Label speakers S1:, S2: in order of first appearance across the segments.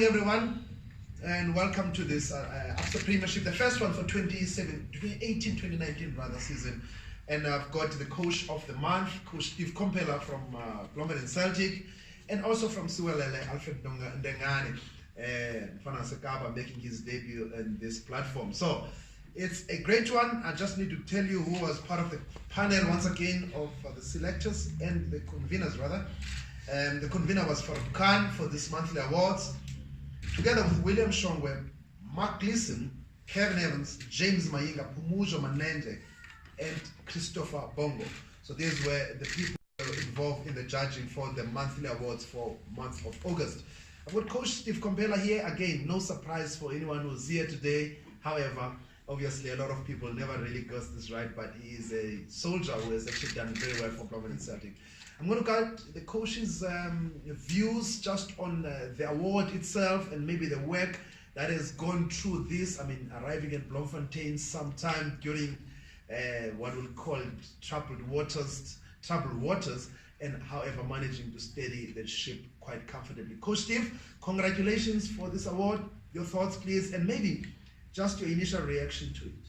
S1: morning, everyone, and welcome to this Absa Premiership, the first one for 2018-2019 rather season. And I've got the coach of the month, Coach Steve Komphela from Bloemfontein Celtic, and also from Suwelele, Alfred Ndengane, making his debut on this platform. So it's a great one. I just need to tell you who was part of the panel once again of the selectors and the conveners rather. The convener was Farouk Khan for this monthly awards, together with William Shongwe, Mark Gleason, Kevin Evans, James Mayinga, Pumujo Manende, and Christopher Bongo. So these were the people involved in the judging for the monthly awards for month of August. I've got Coach Steve Komphela here again. No surprise for anyone who's here today. However, obviously a lot of people never really got this right, but he is a soldier who has actually done very well for Bloemfontein Celtic. I'm going to get the coach's views just on the award itself and maybe the work that has gone through this. I mean, arriving at Bloemfontein sometime during what we'll call troubled waters, and however managing to steady the ship quite comfortably. Coach Steve, congratulations for this award. Your thoughts, please, and maybe just your initial reaction to it.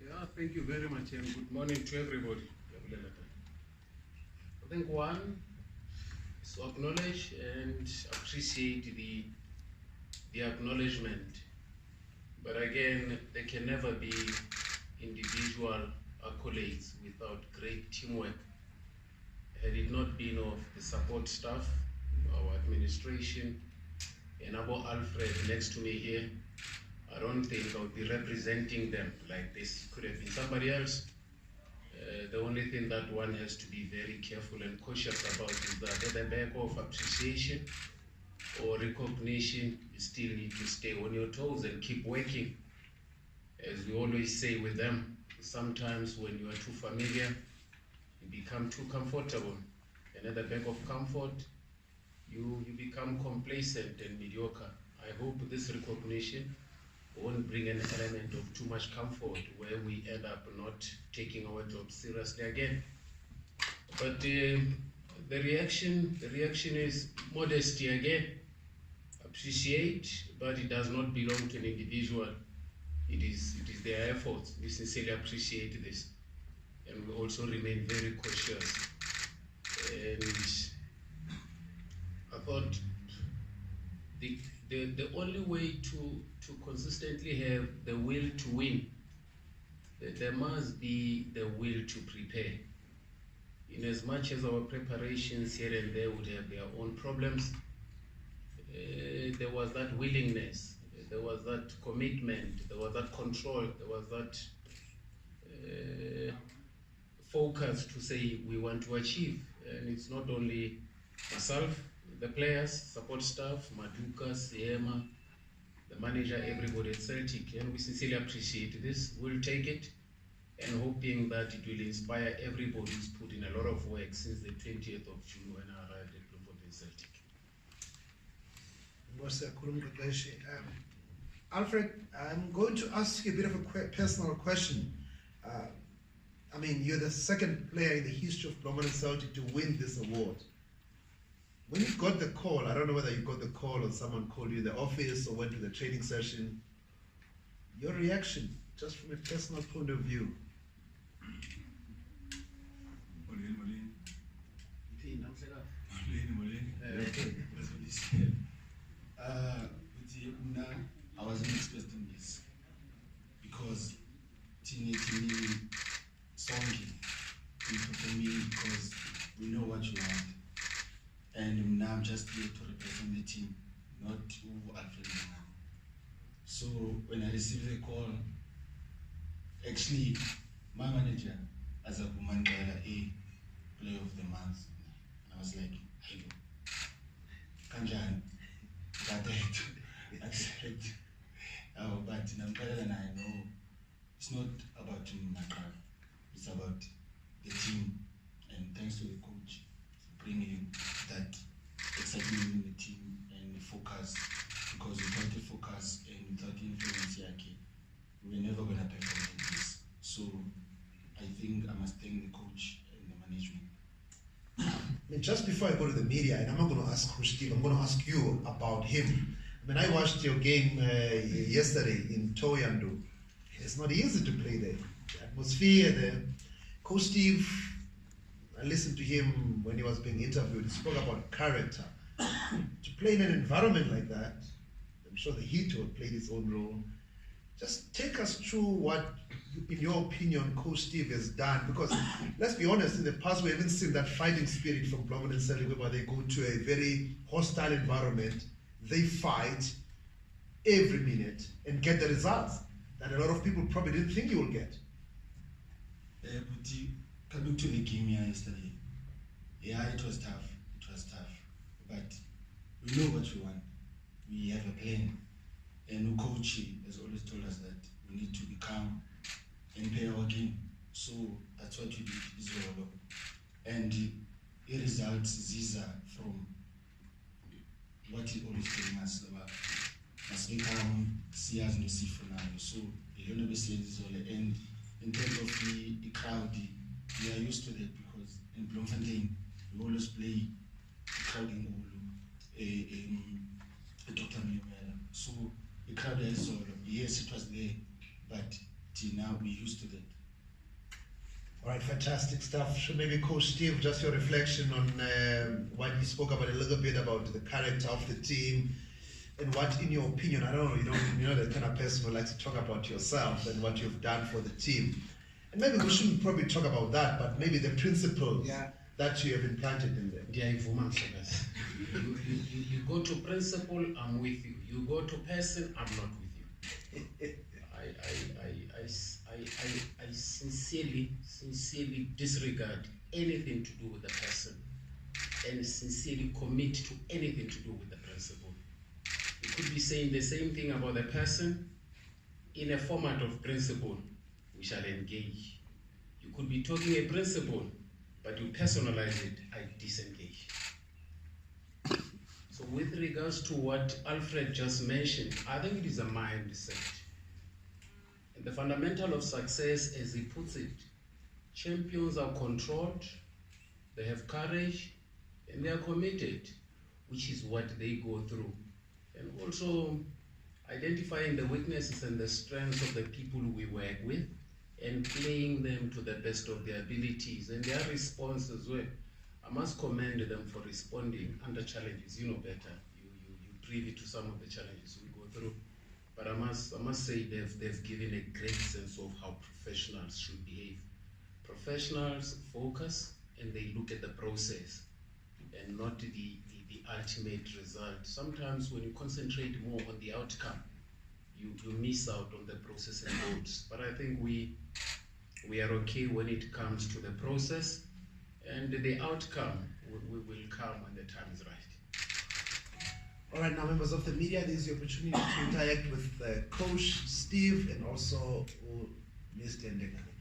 S2: Yeah, thank you very much, and good morning to everybody. I think one is to acknowledge and appreciate the acknowledgement, but again, there can never be individual accolades without great teamwork. Had it not been of the support staff, our administration, and about Alfred next to me here, I don't think I would be representing them like this. Could have been somebody else. The only thing that one has to be very careful and cautious about is that at the back of appreciation or recognition, you still need to stay on your toes and keep working. As we always say with them, sometimes when you are too familiar, you become too comfortable. And at the back of comfort, you become complacent and mediocre. I hope this recognition won't bring an element of too much comfort where we end up not taking our job seriously again. But the reaction is modesty again. Appreciate, but it does not belong to an individual. It is their efforts. We sincerely appreciate this, and we also remain very cautious. And I thought the only way to consistently have the will to win, there must be the will to prepare. In as much as our preparations here and there would have their own problems, there was that willingness, there was that commitment, there was that control, there was that focus to say we want to achieve. And it's not only myself, the players, support staff, Maduka, Siema, the manager, everybody at Celtic, and we sincerely appreciate this. We'll take it, and hoping that it will inspire everybody who's put in a lot of work since the 20th of June when I arrived at Bloemfontein Celtic.
S1: Alfred, I'm going to ask you a bit of a personal question. I mean, you're the second player in the history of Bloemfontein Celtic to win this award. When you got the call, I don't know whether you got the call or someone called you in the office or went to the training session, your reaction, just from a personal point of view.
S3: I wasn't expecting this because Tini Songi for me because we know what you want. And now I'm just here to represent the team, not Alfred Ndengane. So when I received the call, actually my manager, as a woman, a player of the month, I was like, hey, Kanjan, that I said, oh, but I'm better than I know. It's not about my club, it's about the team, and thanks to the coach bringing that excitement in the team and focus, because without the focus and without the influence here, we're never going to perform like this. So I think I must thank the coach and the management.
S1: Just before I go to the media, and I'm not going to ask Coach Steve, I'm going to ask you about him. I mean, I watched your game yesterday in Thohoyandou. It's not easy to play there. The atmosphere there. Coach Steve, I listened to him when he was being interviewed. He spoke about character. To play in an environment like that, I'm sure the heat will play its own role. Just take us through what, in your opinion, Coach Steve has done. Because let's be honest, in the past we haven't seen that fighting spirit from Bloemfontein Celtic, where they go to a very hostile environment, they fight every minute and get the results that a lot of people probably didn't think you will get.
S3: But coming to the game yesterday, yeah, it was tough. It was tough. But we know what we want. We have a plan. And the coach has always told us that we need to be calm and play our game. So that's what we did, Izolo. And the results, these are from what he always telling us about. Must be calm, see us no see for now. So you don't know say Izolo. And in terms of the crowd, we are used to that because in Bloemfontein we always play the crowd in Dr. Mimela. So the crowd is all, yes, it was there, but till now we're used to that.
S1: All right, fantastic stuff. So maybe Coach Steve, just your reflection on what you spoke about a little bit about the character of the team, and what, in your opinion, I don't know, you're the kind of person who likes to talk about yourself and what you've done for the team. And maybe we shouldn't probably talk about that, but maybe the principles that you have implanted in them.
S2: You go to principle, I'm with you. You go to person, I'm not with you. I sincerely disregard anything to do with the person, and sincerely commit to anything to do with the principle. You could be saying the same thing about the person in a format of principle. We shall engage. You could be talking a principle, but you personalize it, I disengage. So with regards to what Alfred just mentioned, I think it is a mindset. And the fundamental of success, as he puts it, champions are controlled, they have courage, and they are committed, which is what they go through. And also identifying the weaknesses and the strengths of the people we work with, and playing them to the best of their abilities and their response as well. I must commend them for responding under challenges. You know better. You privy to some of the challenges we go through. But I must say they've given a great sense of how professionals should behave. Professionals focus and they look at the process and not the ultimate result. Sometimes when you concentrate more on the outcome, you miss out on the process and goals. But I think we are okay when it comes to the process, and the outcome will come when the time is right.
S1: All right, now members of the media, this is the opportunity to interact with Coach Steve and also Mr. Ndengane.